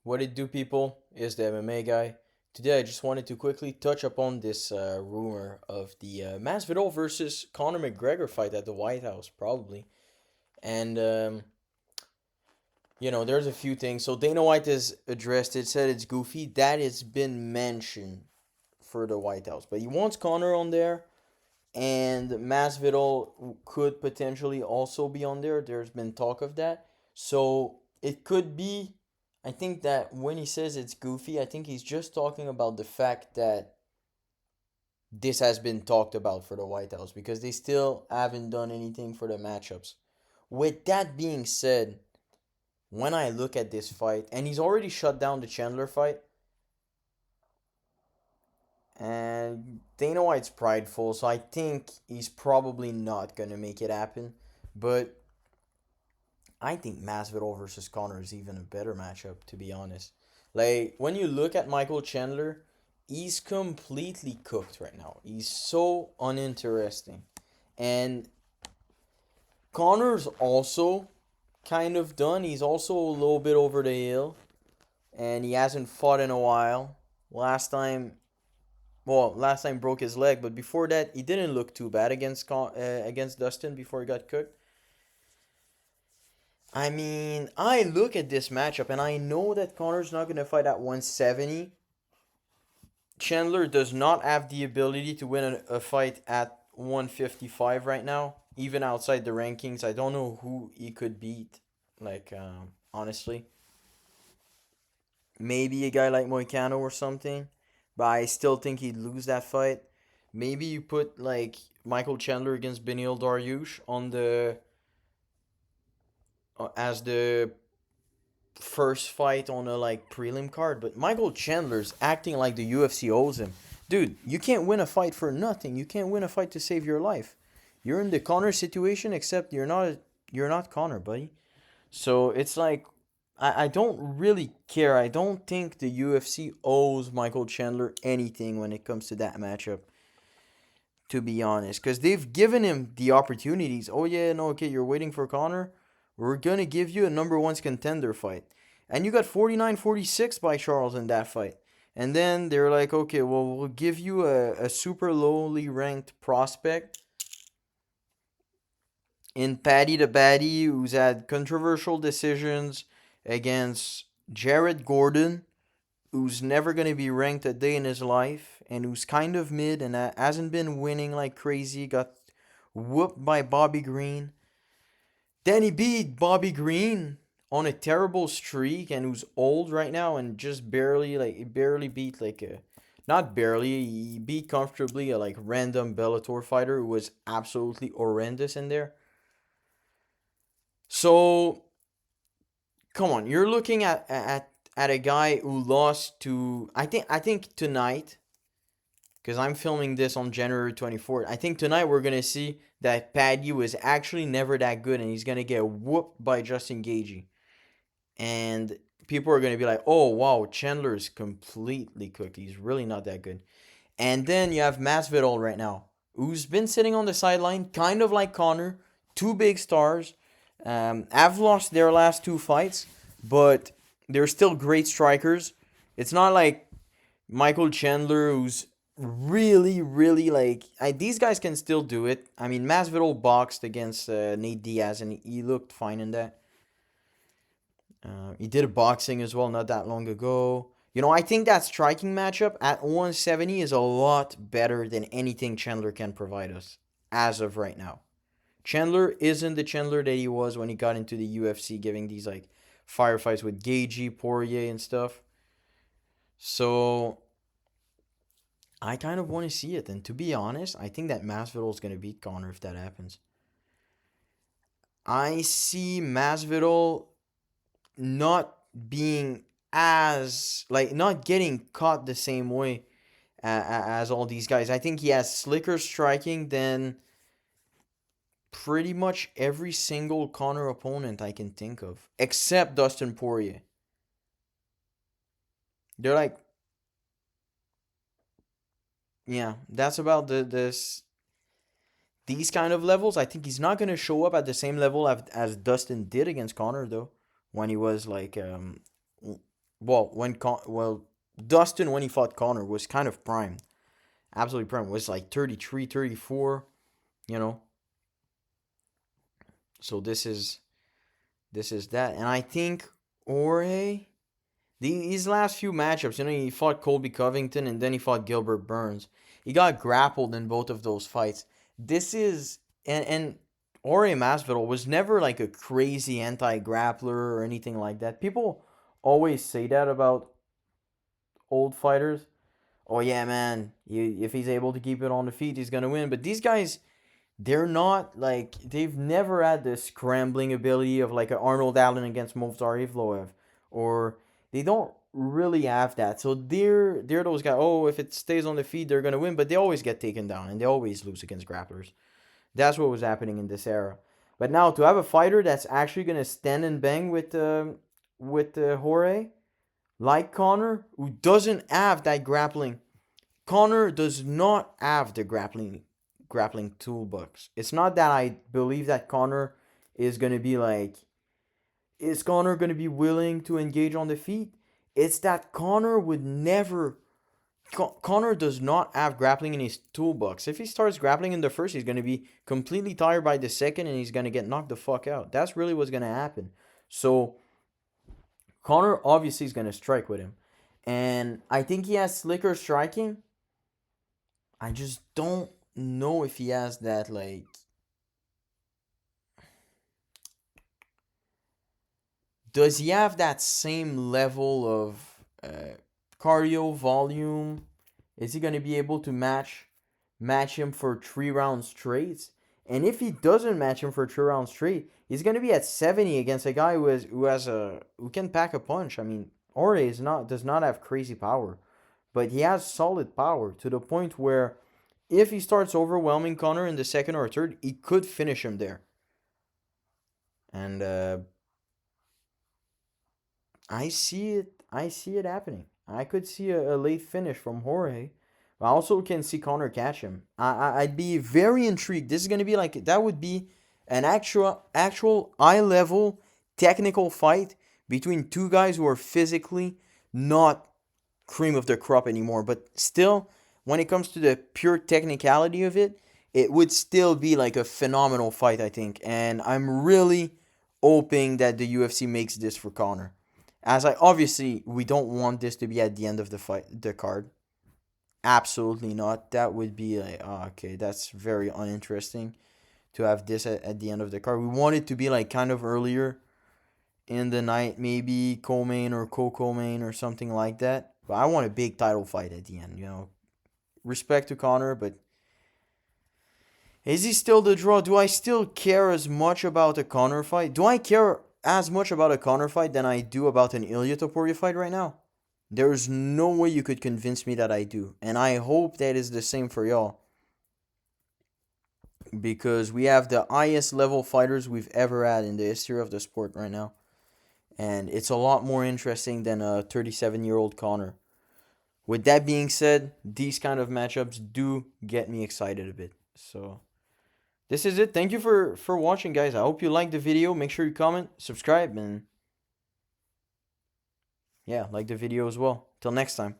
What it do, people? Is the MMA guy. Today, I just wanted to quickly touch upon this rumor of the Masvidal versus Conor McGregor fight at the White House, probably. And there's a few things. So Dana White has addressed it, said it's goofy. That has been mentioned for the White House, but he wants Conor on there, and Masvidal could potentially also be on there. There's been talk of that, so it could be. I think that when he says it's goofy, I think he's just talking about the fact that this has been talked about for the White House because they still haven't done anything for the matchups. With that being said, when I look at this fight, and he's already shut down the Chandler fight, and Dana White's prideful, so I think he's probably not gonna make it happen. But I think Masvidal versus Conor is even a better matchup, to be honest. Like when you look at Michael Chandler, he's completely cooked right now. He's so uninteresting, and Conor's also kind of done. He's also a little bit over the hill, and he hasn't fought in a while. Last time last time broke his leg, but before that, he didn't look too bad against Dustin before he got cooked. I mean, I look at this matchup and I know that Connor's not gonna fight at 170. Chandler does not have the ability to win a fight at 155 right now, even outside the rankings. I don't know who he could beat. Honestly, maybe a guy like Moicano or something, but I still think he'd lose that fight. Maybe you put like Michael Chandler against Benil Dariush on the as the first fight on a like prelim card, but Michael Chandler's acting like the UFC owes him. Dude, you can't win a fight for nothing. You can't win a fight to save your life. You're in the Conor situation, except you're not Conor, buddy. So it's like I don't really care. I don't think the UFC owes Michael Chandler anything when it comes to that matchup, to be honest. Because they've given him the opportunities. Oh, yeah, no, okay, you're waiting for Conor? We're going to give you a number one contender fight. And you got 49-46 by Charles in that fight. And then they're like, okay, well, we'll give you a super lowly ranked prospect in Paddy the Baddy, who's had controversial decisions against Jared Gordon, who's never going to be ranked a day in his life, and who's kind of mid and hasn't been winning like crazy, got whooped by Bobby Green. Then he beat Bobby Green on a terrible streak and who's old right now and just barely beat like a not barely, he beat comfortably a like random Bellator fighter who was absolutely horrendous in there. So come on, you're looking at a guy who lost to I think tonight, because I'm filming this on January 24th. I think tonight we're gonna see that Paddy was actually never that good, and he's gonna get whooped by Justin Gagey, and people are gonna be like, "Oh wow, Chandler is completely cooked. He's really not that good." And then you have Masvidal right now, who's been sitting on the sideline, kind of like Conor, two big stars. Have lost their last two fights, but they're still great strikers. It's not like Michael Chandler, who's really, really like these guys can still do it. I mean, Masvidal boxed against Nate Diaz, and he looked fine in that. He did a boxing as well not that long ago. I think that striking matchup at 170 is a lot better than anything Chandler can provide us as of right now. Chandler isn't the Chandler that he was when he got into the UFC, giving these like firefights with Gagey, Poirier, and stuff. So I kind of want to see it. And to be honest, I think that Masvidal is going to beat Conor if that happens. I see Masvidal not being not getting caught the same way as all these guys. I think he has slicker striking than pretty much every single Conor opponent I can think of, except Dustin Poirier. They're like, yeah, that's about these kind of levels. I think he's not gonna show up at the same level as Dustin did against Conor though, when he was like well, Dustin when he fought Conor was kind of prime, absolutely prime. Was like 33, 34. You know, so this is that, and I think Jorge. These last few matchups, he fought Colby Covington and then he fought Gilbert Burns. He got grappled in both of those fights. This is and Jorge Masvidal was never like a crazy anti-grappler or anything like that. People always say that about old fighters. Oh yeah, man, if he's able to keep it on the feet, he's gonna win. But these guys, they're not like they've never had the scrambling ability of like an Arnold Allen against Movsar Evloev, or they don't really have that. So they're those guys. Oh, if it stays on the feet, they're gonna win, but they always get taken down and they always lose against grapplers. That's what was happening in this era. But now to have a fighter that's actually gonna stand and bang with Jorge, like Conor, who doesn't have that grappling. Conor does not have the grappling toolbox. It's not that I believe that Conor is gonna be like, is Conor gonna be willing to engage on the feet? It's that Conor would never. Conor does not have grappling in his toolbox. If he starts grappling in the first, he's gonna be completely tired by the second, and he's gonna get knocked the fuck out. That's really what's gonna happen. So Conor obviously is gonna strike with him, and I think he has slicker striking. I just don't know if he has that like. Does he have that same level of cardio volume? Is he gonna be able to match him for 3 rounds straight? And if he doesn't match him for 3 rounds straight, he's gonna be at 70 against a guy who can pack a punch. I mean, Ore does not have crazy power, but he has solid power to the point where if he starts overwhelming Conor in the second or third, he could finish him there. And I see it happening. I could see a late finish from Jorge. I also can see Conor catch him. I'd be very intrigued. This is gonna be like that would be an actual high level technical fight between two guys who are physically not cream of the crop anymore. But still, when it comes to the pure technicality of it, it would still be like a phenomenal fight, I think. And I'm really hoping that the UFC makes this for Conor. As I obviously we don't want this to be at the end of the card. Absolutely not. That would be like, oh, okay, that's very uninteresting to have this at the end of the card. We want it to be like kind of earlier in the night, maybe co-main or co-main or something like that. But I want a big title fight at the end. Respect to Conor, but is he still the draw? Do I still care as much about a Conor fight? Do I care as much about a Conor fight than I do about an Ilya Topuria fight right now? There's no way you could convince me that I do. And I hope that is the same for y'all. Because we have the highest level fighters we've ever had in the history of the sport right now. And it's a lot more interesting than a 37-year-old Conor. With that being said, these kind of matchups do get me excited a bit. So this is it. Thank you for watching, guys. I hope you liked the video. Make sure you comment, subscribe, and yeah, like the video as well. Till next time.